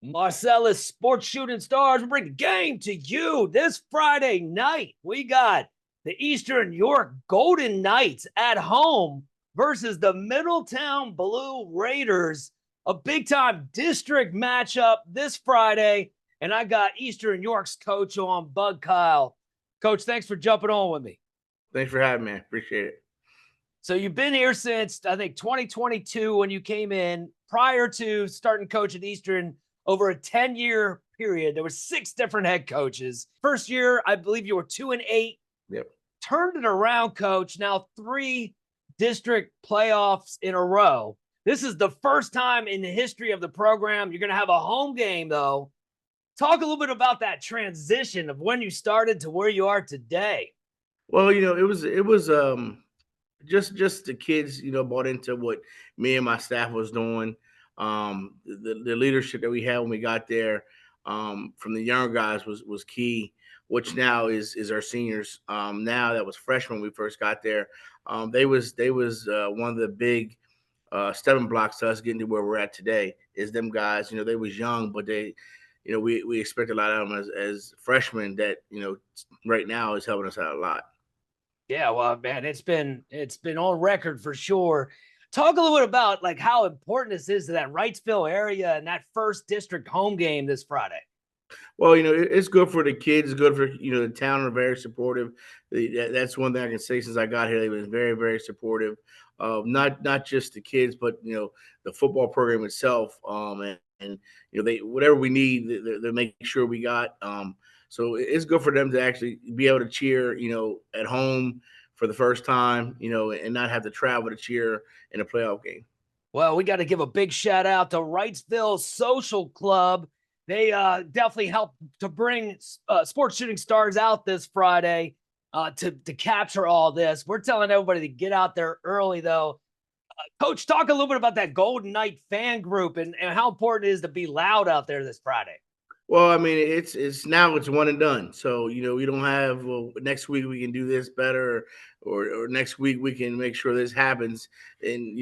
Marcellus Sports Shooting Stars. We bring the game to you this Friday night. We got the Eastern York Golden Knights at home versus the Middletown Blue Raiders. A big time district matchup this Friday. And I got Eastern York's coach on, Bug Kyle. Coach, thanks for jumping on with me. Thanks for having me. Appreciate it. So you've been here since I think 2022 when you came in. Prior to starting coach at Eastern, over a 10-year period, there were 6 different head coaches. First year, I believe you were 2-8. Yep. Turned it around, coach. Now 3 district playoffs in a row. This is the first time in the history of the program. You're going to have a home game, though. Talk a little bit about that transition of when you started to where you are today. Well, it was just the kids, bought into what me and my staff was doing. The leadership that we had when we got there, from the younger guys was key, which now is our seniors. Now that was freshmen when we first got there. They was one of the big stepping blocks to us getting to where we're at today. Is them guys, they was young, but we expect a lot of them as freshmen that right now is helping us out a lot. Yeah, well, man, it's been on record for sure. Talk a little bit about like how important this is to that Wrightsville area and that first district home game this Friday. Well, it's good for the kids. It's good for the town. Are very supportive. That's one thing I can say since I got here. They've been very, very supportive. Not just the kids, but the football program itself. And they whatever we need, they make sure we got. So it's good for them to actually be able to cheer, at home for the first time, and not have to travel to cheer in a playoff game. Well, we got to give a big shout out to Wrightsville Social Club. They definitely helped to bring sports shooting stars out this Friday to capture all this. We're telling everybody to get out there early, though. Coach, talk a little bit about that Golden Knight fan group and how important it is to be loud out there this Friday. Well, I mean, it's now it's one and done. So we don't have, well, next week we can do this better, or next week we can make sure this happens. And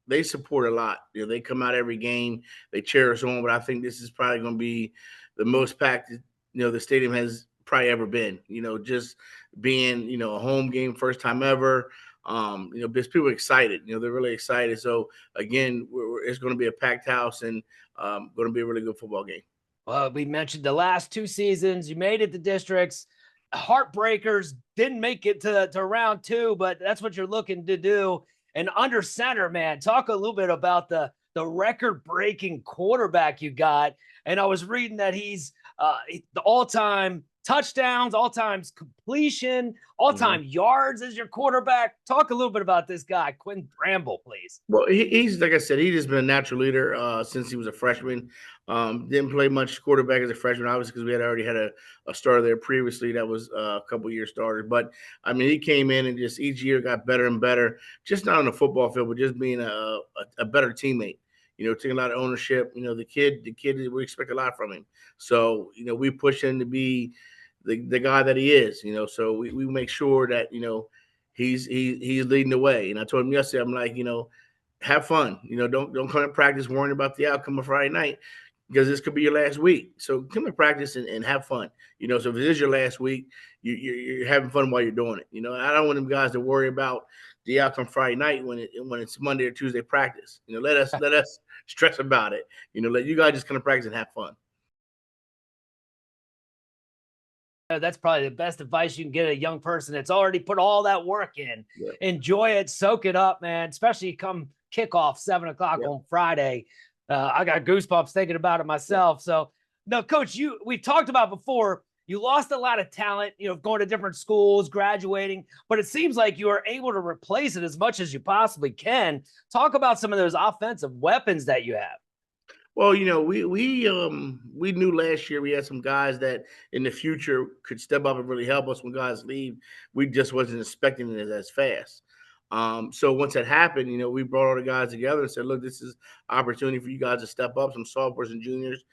they support a lot. They come out every game, they cheer us on. But I think this is probably going to be the most packed the stadium has probably ever been. Just being a home game, first time ever. Because people are excited. They're really excited. So again, it's going to be a packed house and going to be a really good football game. Well, we mentioned the last 2 seasons. You made it to districts. Heartbreakers didn't make it to round 2, but that's what you're looking to do. And under center, man, talk a little bit about the record-breaking quarterback you got. And I was reading that he's the all-time touchdowns, all-time completion, all-time yards as your quarterback. Talk a little bit about this guy, Quinn Bramble, please. Well, he's like I said, he just been a natural leader since he was a freshman. Didn't play much quarterback as a freshman, obviously, because we had already had a starter there previously that was a couple years starter. But I mean, he came in and just each year got better and better, just not on the football field, but just being a better teammate. Taking a lot of ownership. The kid, we expect a lot from him. So we push him to be the guy that he is. So we make sure that he's leading the way. And I told him yesterday, I'm like, have fun. Don't come to practice worrying about the outcome of Friday night, because this could be your last week. So come to practice and have fun. So if it is your last week, you're having fun while you're doing it. I don't want them guys to worry about the outcome Friday night when it's Monday or Tuesday practice. Let us stress about it. Let you guys just come to practice and have fun. That's probably the best advice you can get a young person that's already put all that work in. Yeah. Enjoy it, soak it up, man. Especially come kickoff 7 o'clock on Friday. I got goosebumps thinking about it myself. So, no, Coach, we've talked about before. You lost a lot of talent, going to different schools, graduating, but it seems like you are able to replace it as much as you possibly can. Talk about some of those offensive weapons that you have. Well, we knew last year we had some guys that in the future could step up and really help us when guys leave. We just wasn't expecting it as fast. So once that happened, we brought all the guys together and said, look, this is opportunity for you guys to step up, some sophomores and juniors.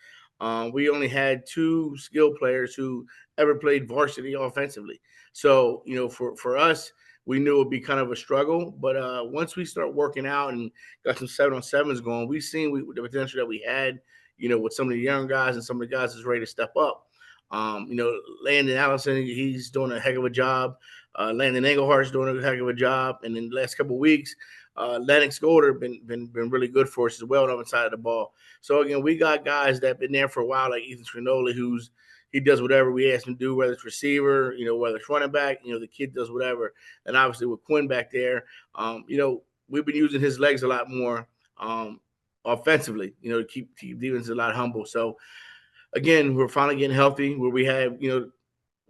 We only had 2 skilled players who ever played varsity offensively. So, for us, we knew it would be kind of a struggle. But once we start working out and got some 7-on-7s going, we seen the potential that we had. with some of the young guys and some of the guys that's ready to step up. Landon Allison, he's doing a heck of a job. Landon Englehart's doing a heck of a job. And in the last couple of weeks, Lennox Golder been really good for us as well on the side of the ball. So again, we got guys that have been there for a while, like Ethan Scrinoli, he does whatever we ask him to do, whether it's receiver, whether it's running back, the kid does whatever. And obviously with Quinn back there, we've been using his legs a lot more offensively, to keep defense a lot humble. So again, we're finally getting healthy where we have,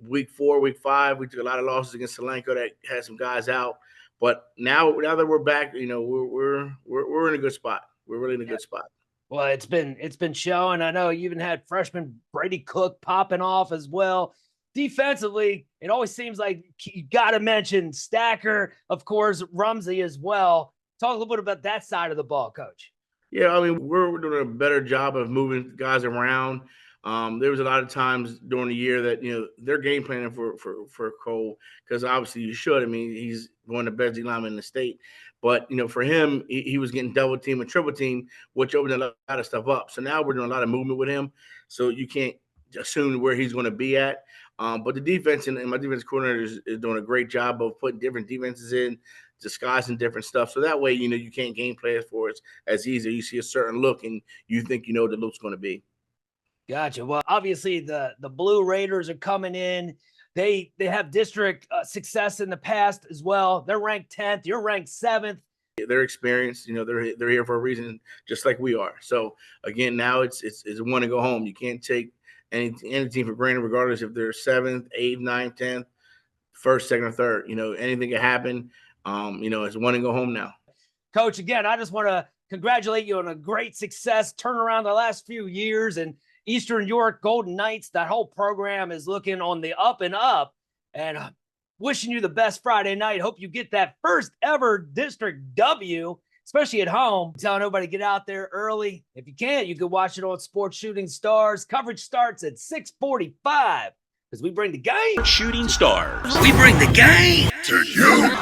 week 4, week 5, we took a lot of losses against Solanco that had some guys out. But now that we're back, we're in a good spot. We're really in a good spot. Well, it's been showing. I know you even had freshman Brady Cook popping off as well. Defensively, it always seems like you got to mention Stacker, of course, Rumsey as well. Talk a little bit about that side of the ball, Coach. Yeah, I mean, we're doing a better job of moving guys around. There was a lot of times during the year that, they're game planning for Cole, because obviously you should. I mean, he's one of the best D linemen in the state. But, for him, he was getting double team and triple team, which opened a lot of stuff up. So now we're doing a lot of movement with him. So you can't assume where he's going to be at. But the defense and my defense coordinator is doing a great job of putting different defenses in, disguising different stuff. So that way, you can't game plan for it as easy. You see a certain look and you think the look's going to be. Gotcha. Well, obviously the Blue Raiders are coming in. They have district success in the past as well. They're ranked 10th. You're ranked 7th. They're experienced. They're here for a reason, just like we are. So again, now it's one to go home. You can't take any team for granted, regardless if they're 7th, 8th, 9th, 10th, 1st, 2nd, or 3rd. Anything can happen. It's one to go home now. Coach, again, I just want to congratulate you on a great success turnaround the last few years, and Eastern York Golden Knights, that whole program is looking on the up and up, and wishing you the best Friday night. Hope you get that first ever district W, especially at home. Telling everybody get out there early. If you can't, you can watch it on Sports Shooting Stars. Coverage starts at 6:45 because we bring the game. Shooting Stars. We bring the game to you.